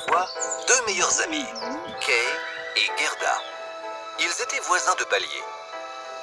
fois, deux meilleurs amis, Kay et Gerda. Ils étaient voisins de palier.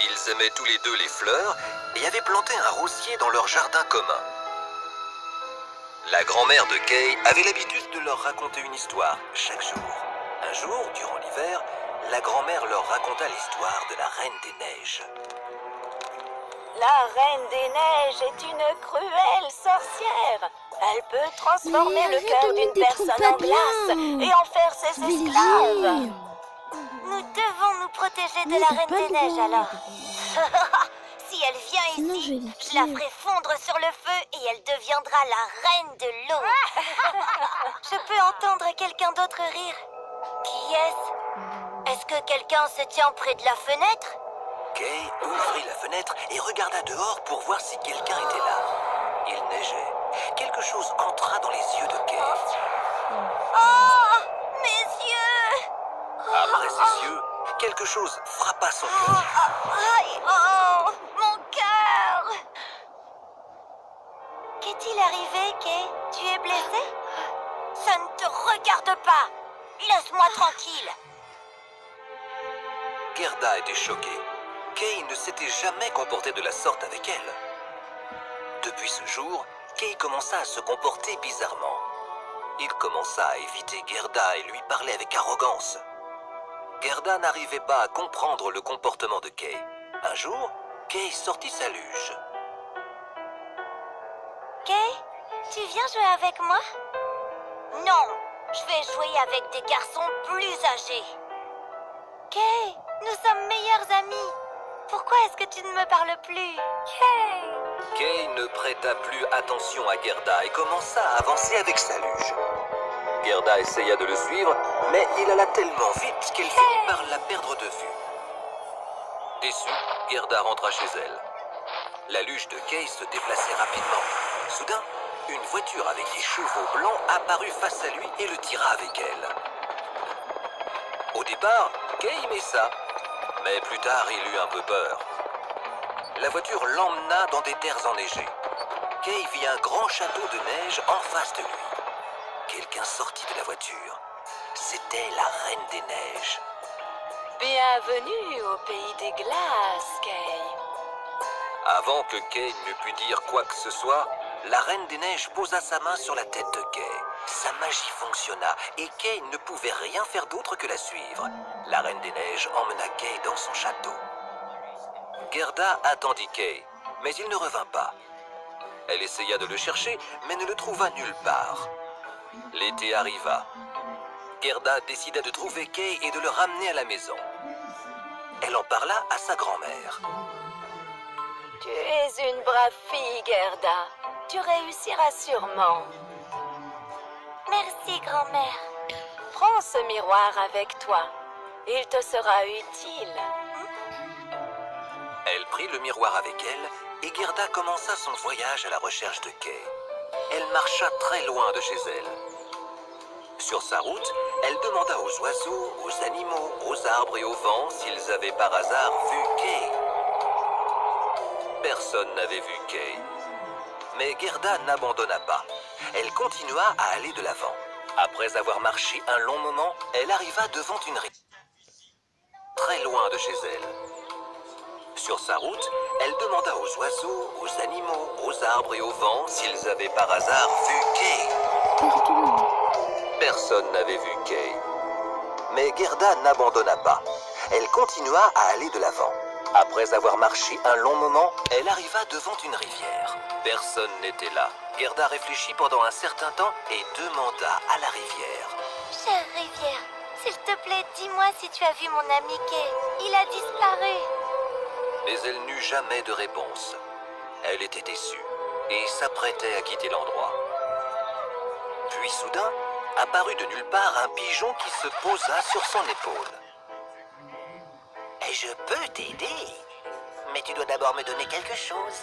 Ils aimaient tous les deux les fleurs et avaient planté un rosier dans leur jardin commun. La grand-mère de Kay avait l'habitude de leur raconter une histoire chaque jour. Un jour, durant l'hiver, la grand-mère leur raconta l'histoire de la Reine des Neiges. La Reine des Neiges est une cruelle sorcière. Elle peut transformer le cœur d'une personne en glace et en faire ses esclaves. Nous devons nous protéger de la Reine des Neiges alors. Si elle vient ici, je la ferai fondre sur le feu et elle deviendra la reine de l'eau. Je peux entendre quelqu'un d'autre rire. Qui est-ce? Est-ce que quelqu'un se tient près de la fenêtre? Kay ouvrit la fenêtre et regarda dehors pour voir si quelqu'un était là. Il neigeait. Quelque chose entra dans les yeux de Kay. Oh, mes yeux! Après ses yeux, quelque chose frappa son cœur. Aïe, oh, mon cœur! Qu'est-il arrivé, Kay? Tu es blessée? Ça ne te regarde pas! Laisse-moi tranquille! Gerda était choquée. Kay ne s'était jamais comporté de la sorte avec elle. Depuis ce jour, Kay commença à se comporter bizarrement. Il commença à éviter Gerda et lui parlait avec arrogance. Gerda n'arrivait pas à comprendre le comportement de Kay. Un jour, Kay sortit sa luge. Kay, tu viens jouer avec moi? Non, je vais jouer avec des garçons plus âgés. Kay, nous sommes meilleurs amis. Pourquoi est-ce que tu ne me parles plus? Kay! Kay ne prêta plus attention à Gerda et commença à avancer avec sa luge. Gerda essaya de le suivre, mais il alla tellement vite qu'elle finit par la perdre de vue. Déçue, Gerda rentra chez elle. La luge de Kay se déplaçait rapidement. Soudain, une voiture avec des chevaux blancs apparut face à lui et le tira avec elle. Au départ, Kay aimait ça, mais plus tard, il eut un peu peur. La voiture l'emmena dans des terres enneigées. Kay vit un grand château de neige en face de lui. Quelqu'un sortit de la voiture. C'était la Reine des Neiges. Bienvenue au pays des glaces, Kay. Avant que Kay ne pût dire quoi que ce soit, la Reine des Neiges posa sa main sur la tête de Kay. Sa magie fonctionna et Kay ne pouvait rien faire d'autre que la suivre. La Reine des Neiges emmena Kay dans son château. Gerda attendit Kay, mais il ne revint pas. Elle essaya de le chercher, mais ne le trouva nulle part. L'été arriva. Gerda décida de trouver Kay et de le ramener à la maison. Elle en parla à sa grand-mère. Tu es une brave fille, Gerda. Tu réussiras sûrement. Merci, grand-mère. Prends ce miroir avec toi. Il te sera utile. Elle prit le miroir avec elle et Gerda commença son voyage à la recherche de Kay. Elle marcha très loin de chez elle. Sur sa route, elle demanda aux oiseaux, aux animaux, aux arbres et au vent s'ils avaient par hasard vu Kay. Personne n'avait vu Kay. Mais Gerda n'abandonna pas. Elle continua à aller de l'avant. Après avoir marché un long moment, elle arriva devant une rivière, très loin de chez elle. Sur sa route, elle demanda aux oiseaux, aux animaux, aux arbres et au vent s'ils avaient par hasard vu Kay. Personne n'avait vu Kay. Mais Gerda n'abandonna pas. Elle continua à aller de l'avant. Après avoir marché un long moment, elle arriva devant une rivière. Personne n'était là. Gerda réfléchit pendant un certain temps et demanda à la rivière. Chère rivière, s'il te plaît, dis-moi si tu as vu mon ami Kay. Il a disparu. Mais elle n'eut jamais de réponse. Elle était déçue et s'apprêtait à quitter l'endroit. Puis soudain, apparut de nulle part un pigeon qui se posa sur son épaule. « Je peux t'aider, mais tu dois d'abord me donner quelque chose. »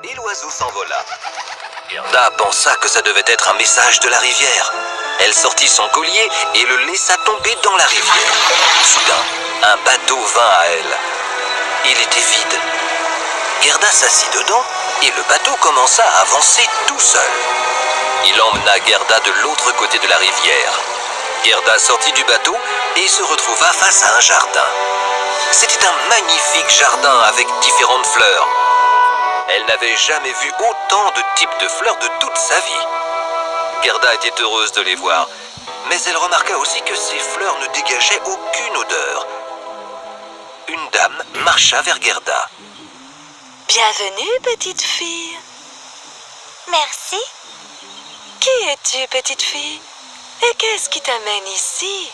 Et l'oiseau s'envola. Gerda pensa que ça devait être un message de la rivière. Elle sortit son collier et le laissa tomber dans la rivière. Soudain, un bateau vint à elle. Il était vide. Gerda s'assit dedans et le bateau commença à avancer tout seul. Il emmena Gerda de l'autre côté de la rivière. Gerda sortit du bateau et se retrouva face à un jardin. C'était un magnifique jardin avec différentes fleurs. Elle n'avait jamais vu autant de types de fleurs de toute sa vie. Gerda était heureuse de les voir, mais elle remarqua aussi que ces fleurs ne dégageaient aucune odeur. Une dame marcha vers Gerda. « Bienvenue, petite fille. »« Merci. Qui es-tu, petite fille? Et qu'est-ce qui t'amène ici? »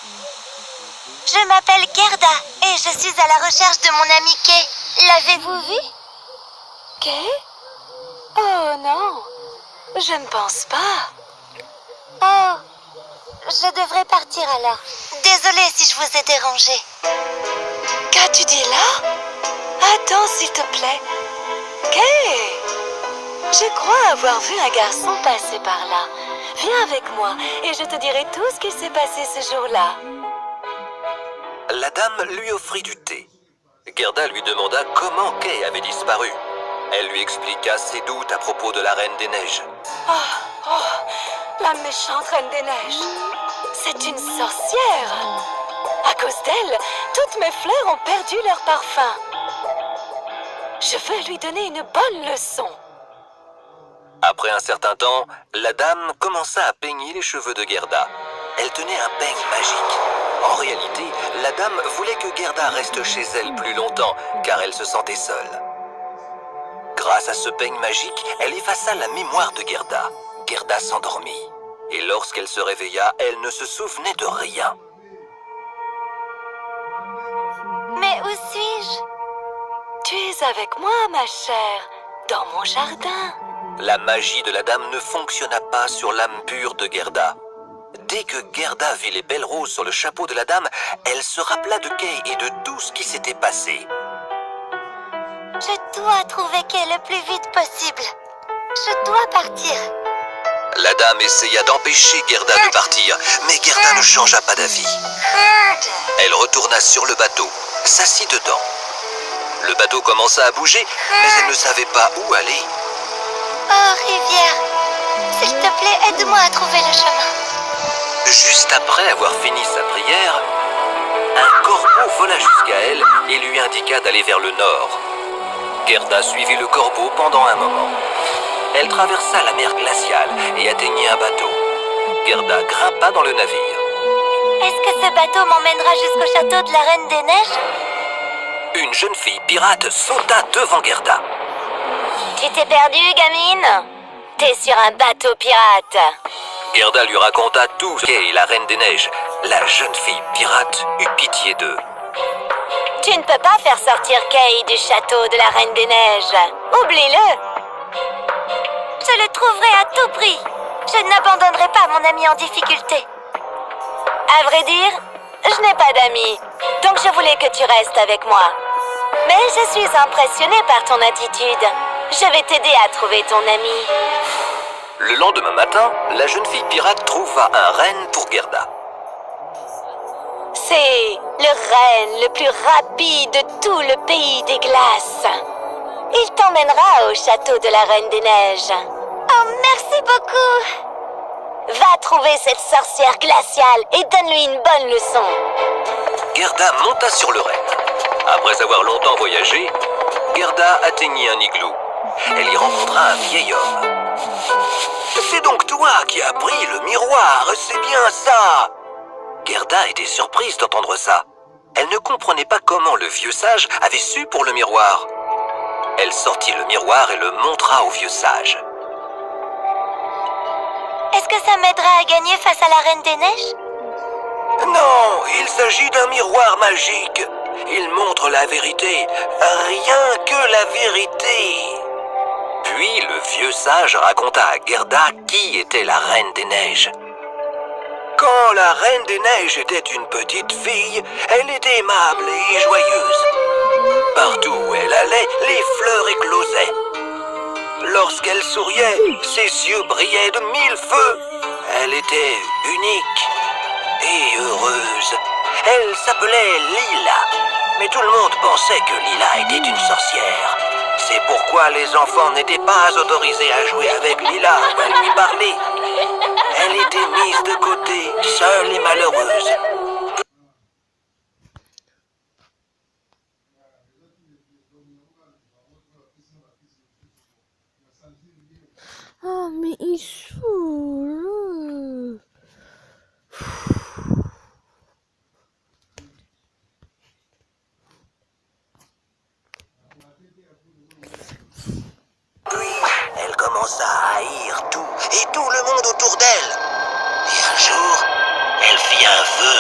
Je m'appelle Gerda et je suis à la recherche de mon ami Kay. L'avez-vous vu? Kay? Oh non, je ne pense pas. Oh, je devrais partir alors. Désolée si je vous ai dérangé. Qu'as-tu dit là? Attends, s'il te plaît. Kay! Je crois avoir vu un garçon passer par là. Viens avec moi et je te dirai tout ce qui s'est passé ce jour-là. La dame lui offrit du thé. Gerda lui demanda comment Kay avait disparu. Elle lui expliqua ses doutes à propos de la Reine des Neiges. Oh, la méchante Reine des Neiges. C'est une sorcière. À cause d'elle, toutes mes fleurs ont perdu leur parfum. Je veux lui donner une bonne leçon. Après un certain temps, la dame commença à peigner les cheveux de Gerda. Elle tenait un peigne magique. En réalité, la dame voulait que Gerda reste chez elle plus longtemps, car elle se sentait seule. Grâce à ce peigne magique, elle effaça la mémoire de Gerda. Gerda s'endormit. Et lorsqu'elle se réveilla, elle ne se souvenait de rien. Mais où suis-je? Tu es avec moi, ma chère, dans mon jardin. La magie de la dame ne fonctionna pas sur l'âme pure de Gerda. Dès que Gerda vit les belles roses sur le chapeau de la dame, elle se rappela de Kay et de tout ce qui s'était passé. Je dois trouver Kay le plus vite possible. Je dois partir. La dame essaya d'empêcher Gerda de partir, mais Gerda ne changea pas d'avis. Elle retourna sur le bateau, s'assit dedans. Le bateau commença à bouger, mais elle ne savait pas où aller. Oh, rivière, s'il te plaît, aide-moi à trouver le chemin. Juste après avoir fini sa prière, un corbeau vola jusqu'à elle et lui indiqua d'aller vers le nord. Gerda suivit le corbeau pendant un moment. Elle traversa la mer glaciale et atteignit un bateau. Gerda grimpa dans le navire. Est-ce que ce bateau m'emmènera jusqu'au château de la Reine des Neiges? Une jeune fille pirate sauta devant Gerda. Tu t'es perdue, gamine? T'es sur un bateau pirate. Gerda lui raconta tout ce qu'est la Reine des Neiges. La jeune fille pirate eut pitié d'eux. Tu ne peux pas faire sortir Kay du château de la Reine des Neiges. Oublie-le. Je le trouverai à tout prix. Je n'abandonnerai pas mon ami en difficulté. À vrai dire, je n'ai pas d'amis, donc je voulais que tu restes avec moi. Mais je suis impressionnée par ton attitude. Je vais t'aider à trouver ton ami. Le lendemain matin, la jeune fille pirate trouva un renne pour Gerda. C'est le renne le plus rapide de tout le pays des glaces. Il t'emmènera au château de la Reine des Neiges. Oh, merci beaucoup. Va trouver cette sorcière glaciale et donne-lui une bonne leçon. Gerda monta sur le renne. Après avoir longtemps voyagé, Gerda atteignit un igloo. Elle y rencontra un vieil homme. « C'est donc toi qui as pris le miroir, c'est bien ça !» Gerda était surprise d'entendre ça. Elle ne comprenait pas comment le vieux sage avait su pour le miroir. Elle sortit le miroir et le montra au vieux sage. Est-ce que ça m'aidera à gagner face à la Reine des Neiges? Non, il s'agit d'un miroir magique. Il montre la vérité, rien que la vérité. Puis le vieux sage raconta à Gerda qui était la Reine des Neiges. Quand la Reine des Neiges était une petite fille, elle était aimable et joyeuse. Partout où elle allait, les fleurs éclosaient. Lorsqu'elle souriait, ses yeux brillaient de mille feux. Elle était unique et heureuse. Elle s'appelait Lila, mais tout le monde pensait que Lila était une sorcière. C'est pourquoi les enfants n'étaient pas autorisés à jouer avec Lila ou à lui parler. Elle était mise de côté, seule et malheureuse. Ah, mais il saoule. Puis, elle commença à haïr tout et tout le monde autour d'elle. Et un jour, elle fit un vœu.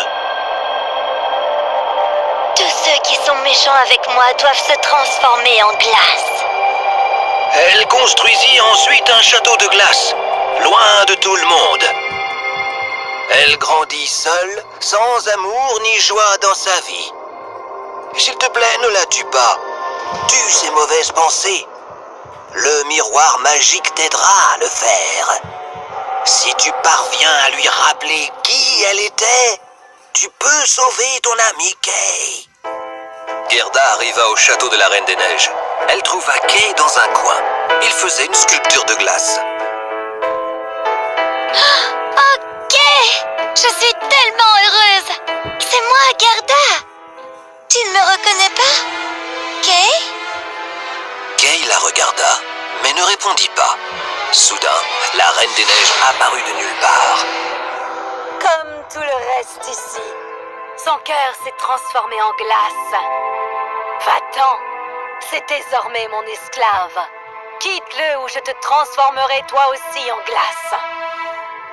Tous ceux qui sont méchants avec moi doivent se transformer en glace. Elle construisit ensuite un château de glace, loin de tout le monde. Elle grandit seule, sans amour ni joie dans sa vie. S'il te plaît, ne la tue pas. Tue ses mauvaises pensées. Le miroir magique t'aidera à le faire. Si tu parviens à lui rappeler qui elle était, tu peux sauver ton ami Kay. Gerda arriva au château de la Reine des Neiges. Elle trouva Kay dans un coin. Il faisait une sculpture de glace. Ok, je suis tellement heureuse. C'est moi, Gerda. Tu ne me reconnais pas, Kay? Kay la regarda, mais ne répondit pas. Soudain, la Reine des Neiges apparut de nulle part. Comme tout le reste ici, son cœur s'est transformé en glace. Va-t'en, c'est désormais mon esclave. Quitte-le ou je te transformerai toi aussi en glace.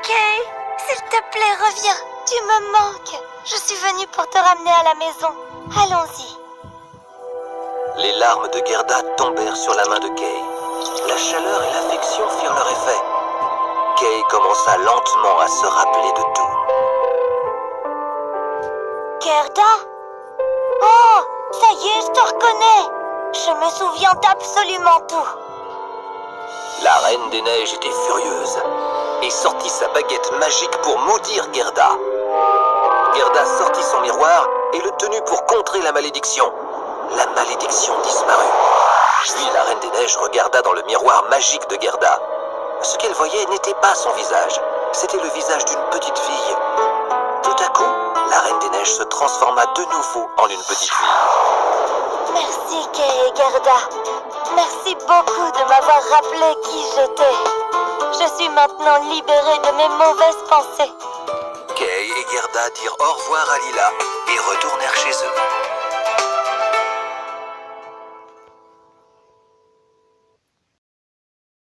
Kay, s'il te plaît, reviens. Tu me manques. Je suis venue pour te ramener à la maison. Allons-y. Les larmes de Gerda tombèrent sur la main de Kay. La chaleur et l'affection firent leur effet. Kay commença lentement à se rappeler de tout. Gerda? Oh, ça y est, je te reconnais. Je me souviens d'absolument tout. La Reine des Neiges était furieuse et sortit sa baguette magique pour maudire Gerda. Gerda sortit son miroir et le tenut pour contrer la malédiction. La malédiction disparut. Puis la Reine des Neiges regarda dans le miroir magique de Gerda. Ce qu'elle voyait n'était pas son visage, c'était le visage d'une petite fille. Tout à coup, la Reine des Neiges se transforma de nouveau en une petite fille. Merci, Kay et Gerda. Merci beaucoup de m'avoir rappelé qui j'étais. Je suis maintenant libérée de mes mauvaises pensées. Kay et Gerda dirent au revoir à Lila et retournèrent chez eux.